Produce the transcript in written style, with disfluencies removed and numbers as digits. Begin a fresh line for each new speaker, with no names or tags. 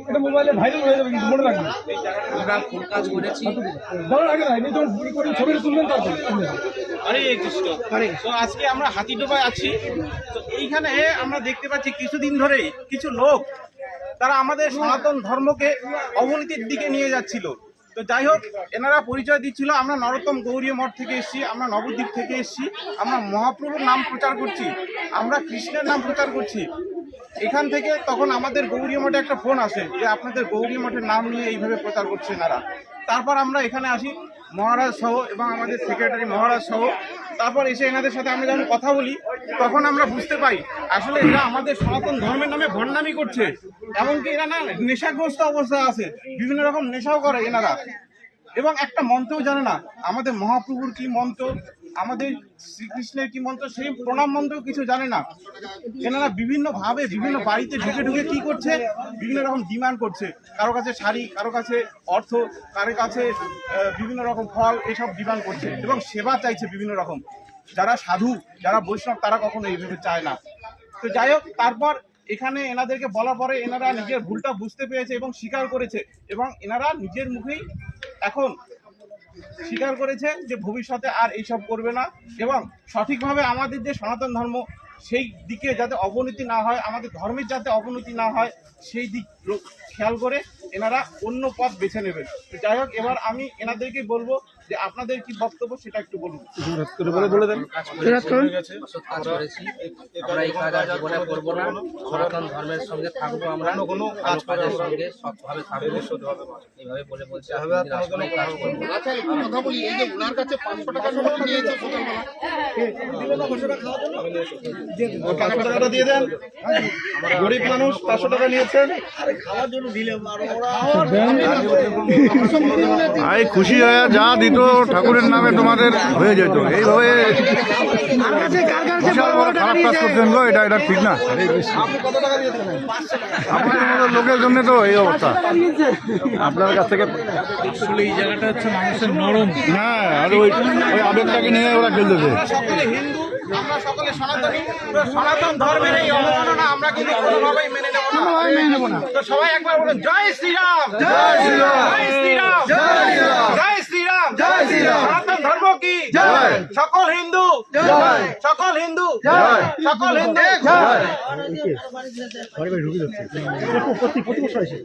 এটা মোবাইলে ভাইরাল হয়ে যাবে, কিন্তু মনে রাখবেন
আমরা ফুল কাজ করেছি।
ভালো লাগে না, যখন গুলি করে ছবি তুলবেন তারপর।
হরে কৃষ্ণ। তো আজকে আমরা হাতিডোবায় আছি। তো এইখানে আমরা দেখতে পাচ্ছি কিছুদিন ধরে কিছু লোক তারা আমাদের সনাতন ধর্মকে অবনতির দিকে নিয়ে যাচ্ছিল। তো যাই হোক, এনারা পরিচয় দিচ্ছিল আমরা নরোত্তম গৌরীয় মঠ থেকে এসেছি, আমরা নবদ্বীপ থেকে এসেছি, আমরা মহাপ্রভুর নাম প্রচার করছি, আমরা কৃষ্ণের নাম প্রচার করছি। এখান থেকে তখন আমাদের গৌরীয় মঠে একটা ফোন আসে যে আপনাদের গৌরীয় মঠের নাম নিয়ে এইভাবে প্রচার করছে এনারা। তারপর আমরা এখানে আসি মহারাজ সহ এবং আমাদের সেক্রেটারি মহারাজ সহ। তারপর এসে এনাদের সাথে আমরা যখন কথা বলি তখন আমরা বুঝতে পাই আসলে এরা আমাদের সনাতন ধর্মের নামে ভণ্ডামি করছে। এমনকি এরা না নেশাগ্রস্ত অবস্থায় আছে, বিভিন্ন রকম নেশাও করে এনারা, এবং একটা মন্ত্রও জানে না আমাদের মহাপ্রভুর কি মন্ত্র, আমাদের শ্রীকৃষ্ণের কি মন্ত্র, সেই প্রণাম মন্ত্রও কিছু জানে না। এনারা বিভিন্নভাবে বিভিন্ন বাড়িতে ঢুকে ঢুকে কি করছে, বিভিন্ন রকম ডিমান্ড করছে, কারো কাছে শাড়ি, কারো কাছে অর্থ, কারো কাছে বিভিন্ন রকম ফল, এসব ডিমান্ড করছে এবং সেবা চাইছে বিভিন্ন রকম। যারা সাধু, যারা বৈষ্ণব, তারা কখনো এইভাবে চায় না। তো যাই হোক, তারপর এখানে এনাদেরকে বলার পরে এনারা নিজের ভুলটা বুঝতে পেরেছে এবং স্বীকার করেছে, এবং এনারা নিজের মুখেই এখন স্বীকার করেছে যে ভবিষ্যতে আর এইসব করবে না, এবং সঠিকভাবে আমাদের যে সনাতন ধর্ম সেই দিকে যাতে অবনতি না হয়, আমাদের ধর্মের যাতে অবনতি না হয়, সেই দিক খেয়াল করে এনারা অন্য পথ বেছে নেবেন। যাই হোক, এবার আমি এনাদেরকে বলবো যে আপনাদের কি বক্তব্য সেটা একটু বলুন।
বলে দেন।
কাজ করেছি, আমরা এই কাজ আর জীবনে করবো না। সনাতন ধর্মের সঙ্গে থাকবো, আমরা কোনো কাজের সঙ্গে সৎভাবে থাকবো, এইভাবে বলে বলছি আসলে কাজ করবো।
কথা বলি, এই যে ওনার কাছে 500 টাকা নোট নিয়েছে সকালবেলা,
500 টাকাটা দিয়ে দেন, গরিব মানুষ 500 টাকা নিয়েছেন।
আই খুশি হয়ে যা দিত ঠাকুরের নামে তোমাদের হয়ে যেত, এইভাবে বিশাল বড় খারাপ কাজ করছেন গো, এটা এটা ঠিক না। আপনাদের মতো লোকের জন্য তো এই অবস্থা। আপনার কাছ থেকে
আসলে এই জায়গাটা হচ্ছে মানুষের নরম।
হ্যাঁ, আর ওই আবেগটাকে নিয়ে ওরা খেলতেছে।
আমরা সকলে হিন্দু, আমরা সকলে সনাতনী, সনাতন ধর্মের এই অবমাননা আমরা কিন্তু কোনোভাবেই মেনে নেব না। তো সবাই একবার বলুন, জয় শ্রীরাম, জয় শ্রীরাম, জয় শ্রীরাম, জয় শ্রীরাম, জয় শ্রীরাম, জয় শ্রীরাম। সনাতন ধর্ম কি জয়, সকল হিন্দু জয়, সকল হিন্দু জয়, সকল হিন্দু জয়।
প্রতি বছর আসে।